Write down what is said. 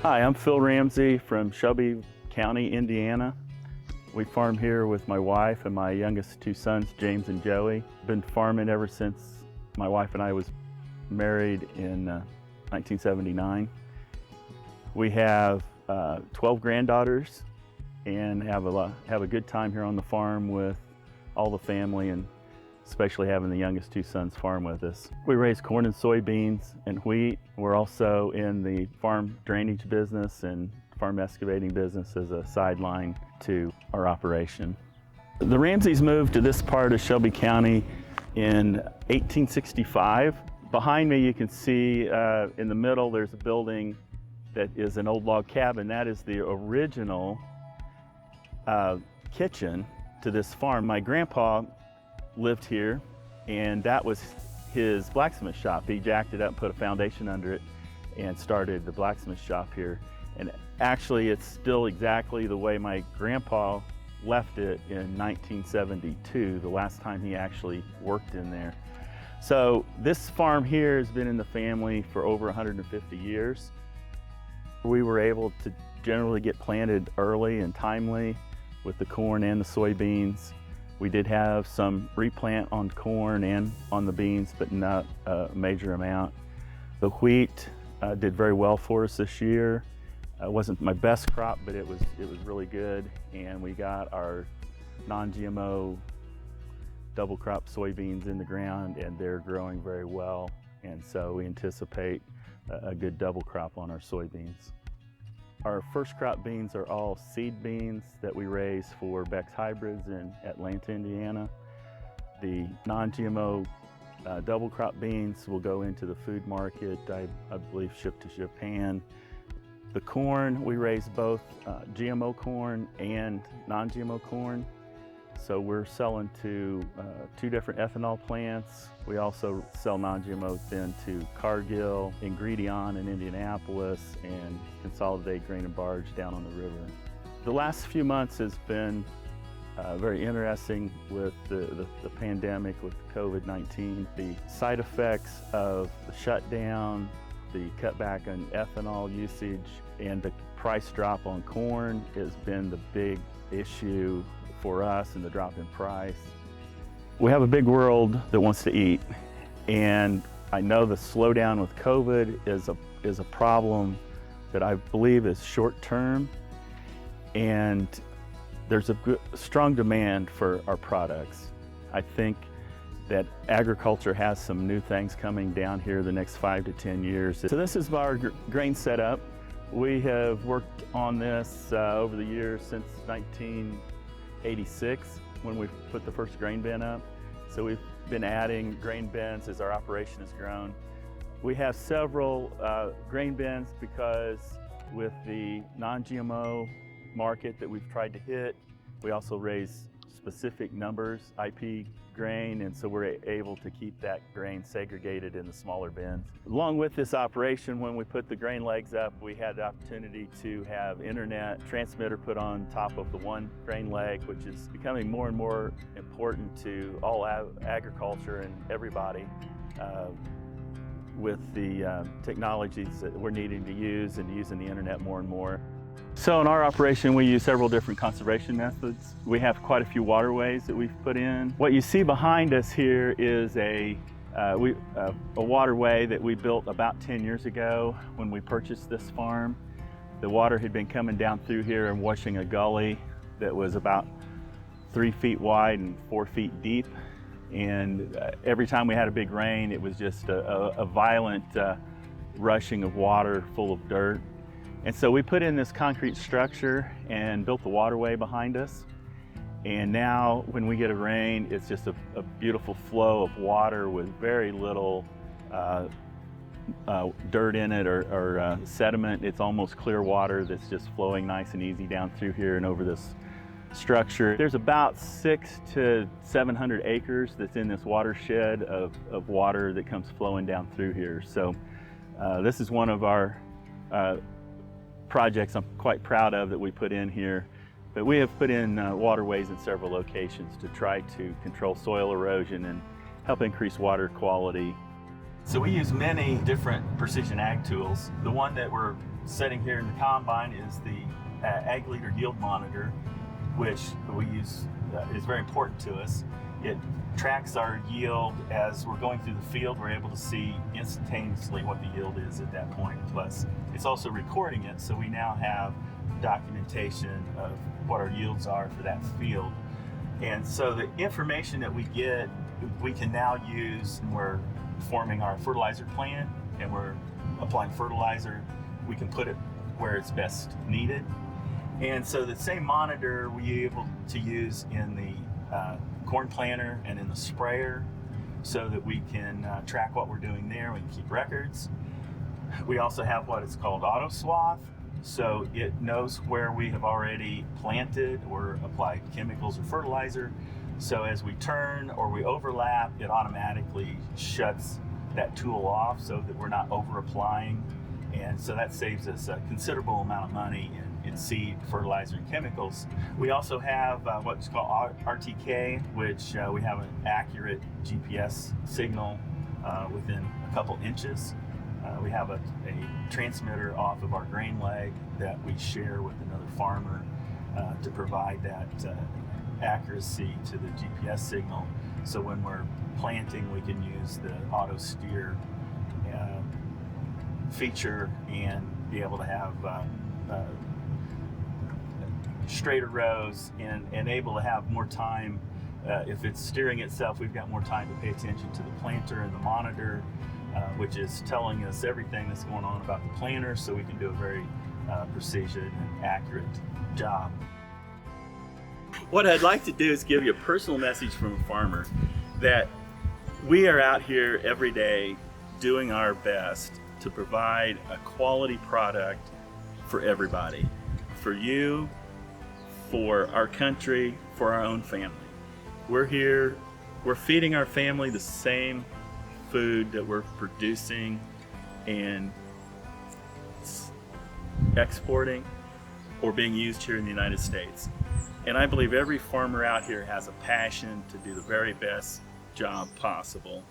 Hi, I'm Phil Ramsey from Shelby County, Indiana. We farm here with my wife and my youngest two sons, James and Joey. Been farming ever since my wife and I was married in 1979. We have 12 granddaughters and have a good time here on the farm with all the family, and especially having the youngest two sons farm with us. We raise corn and soybeans and wheat. We're also in the farm drainage business and farm excavating business as a sideline to our operation. The Ramseys moved to this part of Shelby County in 1865. Behind me you can see in the middle there's a building that is an old log cabin. That is the original kitchen to this farm. My grandpa lived here, and that was his blacksmith shop. He jacked it up, put a foundation under it, and started the blacksmith shop here. And actually it's still exactly the way my grandpa left it in 1972, the last time he actually worked in there. So this farm here has been in the family for over 150 years. We were able to generally get planted early and timely with the corn and the soybeans. We did have some replant on corn and on the beans, but not a major amount. The wheat did very well for us this year. It wasn't my best crop, but it was really good. And we got our non-GMO double crop soybeans in the ground, and they're growing very well. And so we anticipate a good double crop on our soybeans. Our first crop beans are all seed beans that we raise for Beck's Hybrids in Atlanta, Indiana. The non-GMO double crop beans will go into the food market, I believe shipped to Japan. The corn, we raise both GMO corn and non-GMO corn. So we're selling to two different ethanol plants. We also sell non-GMO then to Cargill, Ingredion in Indianapolis, and Consolidated Grain and Barge down on the river. The last few months has been very interesting with the pandemic, with COVID-19. The side effects of the shutdown, the cutback on ethanol usage, and the price drop on corn has been the big issue for us, and the drop in price. We have a big world that wants to eat, and I know the slowdown with COVID is a problem that I believe is short term, and there's a strong demand for our products. I think that agriculture has some new things coming down here the next 5 to 10 years. So this is our grain setup. We have worked on this over the years since 1986 when we put the first grain bin up. So we've been adding grain bins as our operation has grown. We have several grain bins because with the non-GMO market that we've tried to hit, we also raise specific numbers, IP grain, and so we're able to keep that grain segregated in the smaller bins. Along with this operation, when we put the grain legs up, we had the opportunity to have internet transmitter put on top of the one grain leg, which is becoming more and more important to all agriculture and everybody with the technologies that we're needing to use and using the internet more and more. So in our operation, we use several different conservation methods. We have quite a few waterways that we've put in. What you see behind us here is a waterway that we built about 10 years ago when we purchased this farm. The water had been coming down through here and washing a gully that was about 3 feet wide and 4 feet deep. And every time we had a big rain, it was just a violent rushing of water full of dirt. And so we put in this concrete structure and built the waterway behind us. And now when we get a rain, it's just a beautiful flow of water with very little dirt in it or sediment. It's almost clear water that's just flowing nice and easy down through here and over this structure. There's about 600 to 700 acres that's in this watershed of water that comes flowing down through here. So this is one of our projects I'm quite proud of that we put in here. But we have put in waterways in several locations to try to control soil erosion and help increase water quality. So we use many different precision ag tools. The one that we're sitting here in the combine is the ag leader yield monitor, which we use, is very important to us. It tracks our yield as we're going through the field. We're able to see instantaneously what the yield is at that point. Plus, it's also recording it, so we now have documentation of what our yields are for that field. And so the information that we get, we can now use when we're forming our fertilizer plan and we're applying fertilizer. We can put it where it's best needed. And so the same monitor we're able to use in the corn planter and in the sprayer, so that we can track what we're doing there. We can keep records. We also have what is called auto swath, so it knows where we have already planted or applied chemicals or fertilizer. So as we turn or we overlap, it automatically shuts that tool off so that we're not over applying. And so that saves us a considerable amount of money in seed, fertilizer, and chemicals. We also have what's called RTK, which we have an accurate GPS signal within a couple inches. We have a transmitter off of our grain leg that we share with another farmer to provide that accuracy to the GPS signal. So when we're planting, we can use the auto steer feature and be able to have straighter rows and able to have more time. If it's steering itself, we've got more time to pay attention to the planter and the monitor, which is telling us everything that's going on about the planter, so we can do a very precision and accurate job. What I'd like to do is give you a personal message from a farmer that we are out here every day doing our best to provide a quality product for everybody, for you, for our country, for our own family. We're here, we're feeding our family the same food that we're producing and exporting or being used here in the United States. And I believe every farmer out here has a passion to do the very best job possible.